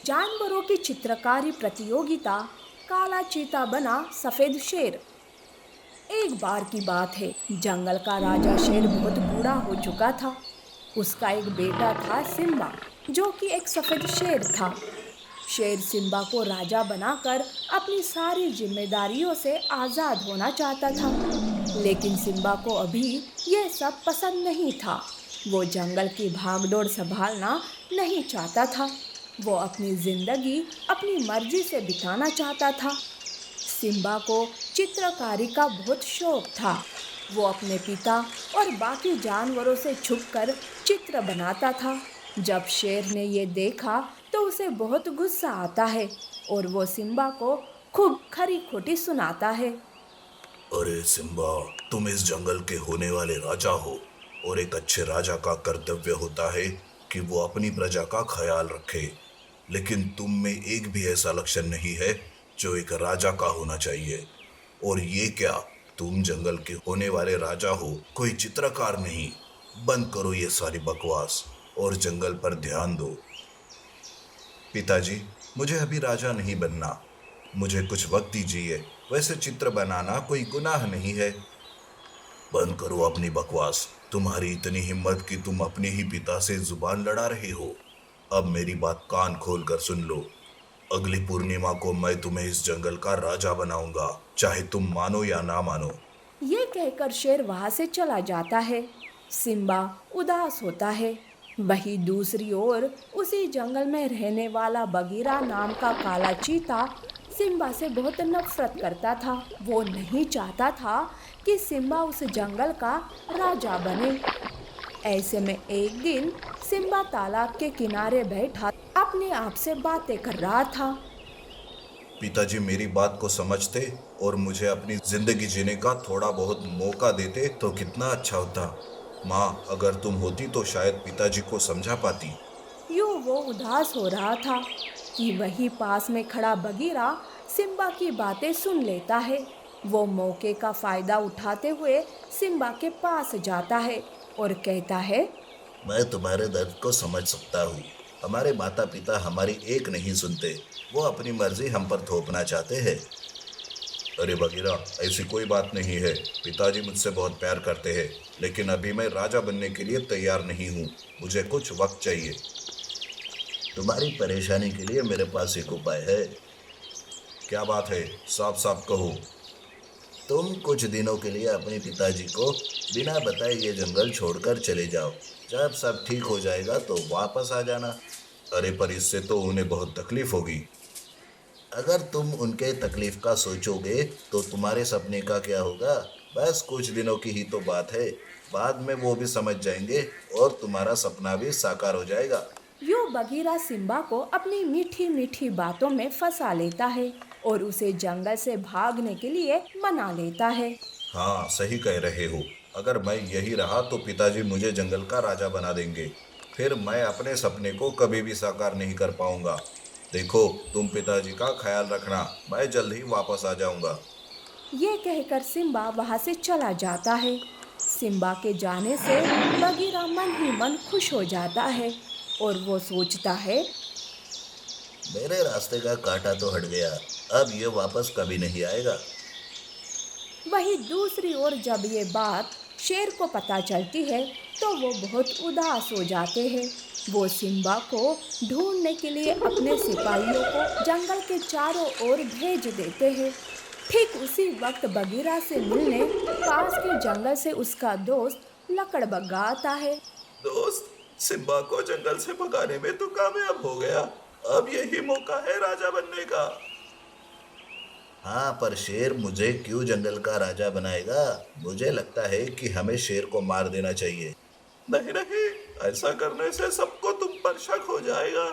जानवरों की चित्रकारी प्रतियोगिता। काला चीता बना सफेद शेर। एक बार की बात है, जंगल का राजा शेर बहुत बूढ़ा हो चुका था। उसका एक बेटा था सिम्बा, जो कि एक सफेद शेर था। शेर सिम्बा को राजा बनाकर अपनी सारी जिम्मेदारियों से आजाद होना चाहता था। लेकिन सिम्बा को अभी यह सब पसंद नहीं था। वो जंगल की भागदौड़ संभालना नहीं चाहता था। वो अपनी जिंदगी अपनी मर्जी से बिताना चाहता था। सिम्बा को चित्रकारी का बहुत शौक था। वो अपने पिता और बाकी जानवरों से छुपकर चित्र बनाता था। जब शेर ने ये देखा तो उसे बहुत गुस्सा आता है और वो सिम्बा को खूब खरी खोटी सुनाता है। अरे सिम्बा, तुम इस जंगल के होने वाले राजा हो और एक अच्छे राजा का कर्तव्य होता है कि वो अपनी प्रजा का ख्याल रखे। लेकिन तुम में एक भी ऐसा लक्षण नहीं है जो एक राजा का होना चाहिए। और ये क्या, तुम जंगल के होने वाले राजा हो, कोई चित्रकार नहीं। बंद करो ये सारी बकवास और जंगल पर ध्यान दो। पिताजी, मुझे अभी राजा नहीं बनना। मुझे कुछ वक्त दीजिए। वैसे चित्र बनाना कोई गुनाह नहीं है। बंद करो अपनी बकवास। तुम्हारी इतनी हिम्मत कि तुम अपने ही पिता से जुबान लड़ा रहे हो। अब मेरी बात कान खोल कर सुन लो। अगली पूर्णिमा को मैं तुम्हें इस जंगल का राजा बनाऊंगा, चाहे तुम मानो या ना मानो। ये कहकर शेर वहां से चला जाता है। सिम्बा उदास होता है। वहीं दूसरी ओर उसी जंगल में रहने वाला बगीरा नाम का काला चीता सिम्बा से बहुत नफरत करता था। वो नहीं चाहता था कि सिम्बा उस जंगल का राजा बने। ऐसे में एक दिन सिम्बा तालाब के किनारे बैठा अपने आप से बातें कर रहा था। पिताजी मेरी बात को समझते और मुझे अपनी जिंदगी जीने का थोड़ा बहुत मौका देते तो कितना अच्छा होता। माँ, अगर तुम होती तो शायद पिताजी को समझा पाती। यूं वो उदास हो रहा था कि वहीं पास में खड़ा बगीरा सिम्बा की बातें सुन लेता है। वो मौके का फायदा उठाते हुए सिम्बा के पास जाता है और कहता है। मैं तुम्हारे दर्द को समझ सकता हूँ। हमारे माता पिता हमारी एक नहीं सुनते। वो अपनी मर्जी हम पर थोपना चाहते हैं। अरे बगीरा, ऐसी कोई बात नहीं है। पिताजी मुझसे बहुत प्यार करते हैं, लेकिन अभी मैं राजा बनने के लिए तैयार नहीं हूँ। मुझे कुछ वक्त चाहिए। तुम्हारी परेशानी के लिए मेरे पास एक उपाय है। क्या बात है, साफ साफ कहो। तुम कुछ दिनों के लिए अपने पिताजी को बिना बताए ये जंगल छोड़कर चले जाओ। जब सब ठीक हो जाएगा तो वापस आ जाना। अरे पर इससे तो उन्हें बहुत तकलीफ होगी। अगर तुम उनके तकलीफ का सोचोगे तो तुम्हारे सपने का क्या होगा। बस कुछ दिनों की ही तो बात है। बाद में वो भी समझ जाएंगे और तुम्हारा सपना भी साकार हो जाएगा। यूं बगीरा सिम्बा को अपनी मीठी मीठी बातों में फंसा लेता है और उसे जंगल से भागने के लिए मना लेता है। हाँ, सही कह रहे हो। अगर मैं यही रहा तो पिताजी मुझे जंगल का राजा बना देंगे। फिर मैं अपने सपने को कभी भी साकार नहीं कर पाऊंगा। देखो, तुम पिताजी का ख्याल रखना। मैं जल्द ही वापस आ जाऊंगा। ये कहकर सिम्बा वहां से चला जाता है। सिम्बा के जाने से बगीरा मन ही मन खुश हो जाता है और वो सोचता है। मेरे रास्ते का कांटा तो हट गया। अब ये वापस कभी नहीं आएगा। वहीं दूसरी ओर जब ये बात शेर को पता चलती है तो वो बहुत उदास हो जाते हैं। वो सिम्बा को ढूंढने के लिए अपने सिपाहियों को जंगल के चारों ओर भेज देते हैं। ठीक उसी वक्त बगीरा से मिलने पास के जंगल से उसका दोस्त लकड़बग्गा आता है। दोस्त, सिम्बा को जंगल से भगाने में तो कामयाब हो गया। अब यही मौका है राजा बनने का। हाँ, पर शेर मुझे क्यों जंगल का राजा बनाएगा। मुझे लगता है कि हमें शेर को मार देना चाहिए। नहीं नहीं, ऐसा करने से सबको तुम पर शक हो जाएगा।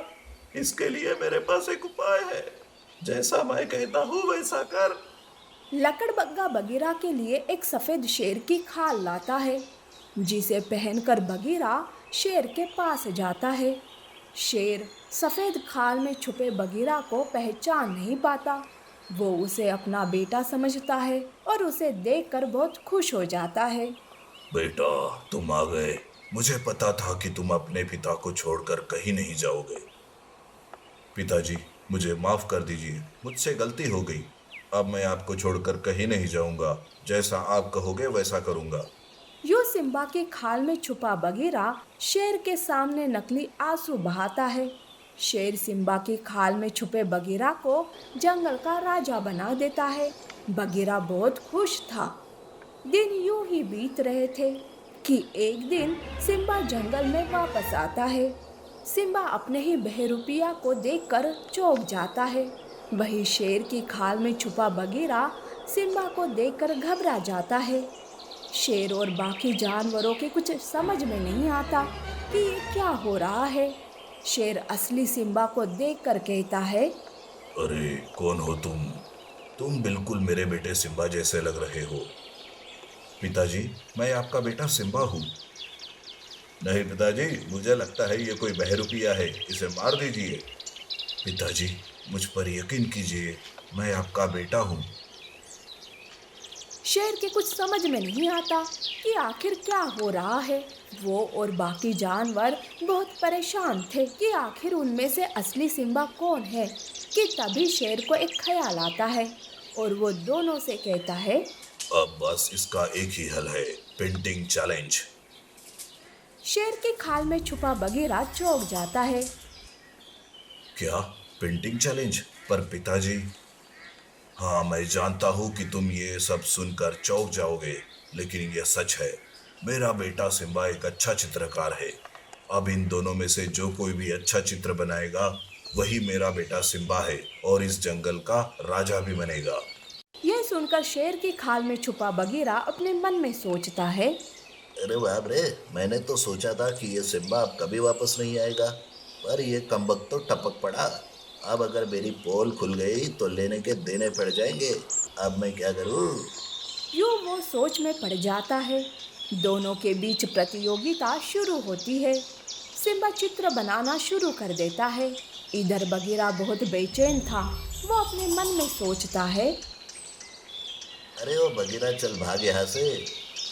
इसके लिए मेरे पास एक उपाय है। जैसा मैं कहता हूँ वैसा कर। लकड़बग्गा बगीरा के लिए एक सफेद शेर की खाल लाता है, जिसे पहनकर बगीरा शेर के पास जाता है। शेर सफेद खाल में छुपे बगीरा को पहचान नहीं पाता। वो उसे अपना बेटा समझता है और उसे देखकर बहुत खुश हो जाता है। बेटा, तुम आ गए। मुझे पता था कि तुम अपने पिता को छोड़कर कहीं नहीं जाओगे। पिताजी, मुझे माफ कर दीजिए, मुझसे गलती हो गई। अब मैं आपको छोड़कर कहीं नहीं जाऊंगा। जैसा आप कहोगे वैसा करूंगा। यूं सिम्बा की खाल में छुपा बगीरा शेर के सामने नकली आंसू बहाता है। शेर सिम्बा की खाल में छुपे बगीरा को जंगल का राजा बना देता है। बगीरा बहुत खुश था। दिन यूं ही बीत रहे थे कि एक दिन सिम्बा जंगल में वापस आता है। सिम्बा अपने ही बहरूपिया को देखकर चौंक जाता है। वही शेर की खाल में छुपा बगीरा सिम्बा को देखकर घबरा जाता है। शेर और बाकी जानवरों के कुछ समझ में नहीं आता कि ये क्या हो रहा है। शेर असली सिम्बा को देखकर कहता है, अरे कौन हो तुम? तुम बिल्कुल मेरे बेटे सिम्बा जैसे लग रहे हो। पिताजी, मैं आपका बेटा सिम्बा हूँ। नहीं पिताजी, मुझे लगता है ये कोई बहरूपिया है, इसे मार दीजिए। पिताजी, मुझ पर यकीन कीजिए, मैं आपका बेटा हूँ। शेर के कुछ समझ में नहीं आता कि आखिर क्या हो रहा है। वो और बाकी जानवर बहुत परेशान थे कि आखिर उनमें से असली सिम्बा कौन है। कि तभी शेर को एक ख्याल आता है और वो दोनों से कहता है, अब बस इसका एक ही हल है, पेंटिंग चैलेंज। शेर की खाल में छुपा बगीरा चौंक जाता है। क्या? Painting challenge? पर पिताजी, हाँ मैं जानता हूँ कि तुम ये सब सुनकर चौंक जाओगे, लेकिन यह सच है। मेरा बेटा सिम्बा एक अच्छा चित्रकार है। अब इन दोनों में से जो कोई भी अच्छा चित्र बनाएगा वही मेरा बेटा सिम्बा है और इस जंगल का राजा भी बनेगा। यह सुनकर शेर की खाल में छुपा बगीरा अपने मन में सोचता है, अरे बाप रे, मैंने तो सोचा था कि ये सिम्बा अब कभी वापस नहीं आएगा, पर ये कमबख्त तो टपक पड़ा। अब अगर मेरी पोल खुल गई तो लेने के देने पड़ जाएंगे। अब मैं क्या करूं? यूं वो सोच में पड़ जाता है। दोनों के बीच प्रतियोगिता शुरू होती है। सिम्बा चित्र बनाना शुरू कर देता है। इधर बगीरा बहुत बेचैन था। वो अपने मन में सोचता है, अरे वो बगीरा, चल भाग यहाँ से।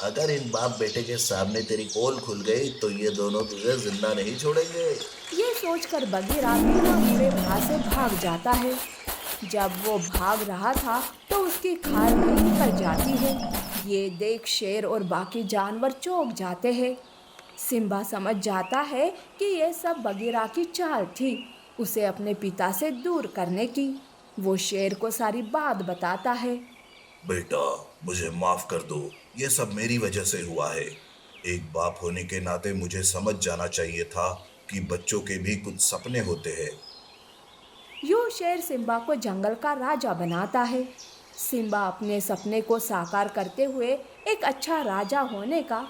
अगर इन बाप बेटे के सामने तेरी पोल खुल गई तो ये दोनों तुझे जिंदा नहीं छोड़ेंगे। ये सोचकर बगीरा बिना मुड़े वहां से भाग जाता है। जब वो भाग रहा था तो उसकी खाल कहीं पर जाती है। ये देख शेर और बाकी जानवर चौंक जाते हैं। सिम्बा समझ जाता है कि ये सब बगीरा की चाल थी, उसे अपने पिता से दूर करने की। वो शेर को सारी बात बताता है। बेटा, मुझे माफ कर दो, ये सब मेरी वजह से हुआ है। एक बाप होने के नाते मुझे समझ जाना चाहिए था कि बच्चों के भी कुछ सपने होते हैं। यूं शेर सिम्बा को जंगल का राजा बनाता है। सिम्बा अपने सपने को साकार करते हुए एक अच्छा राजा होने का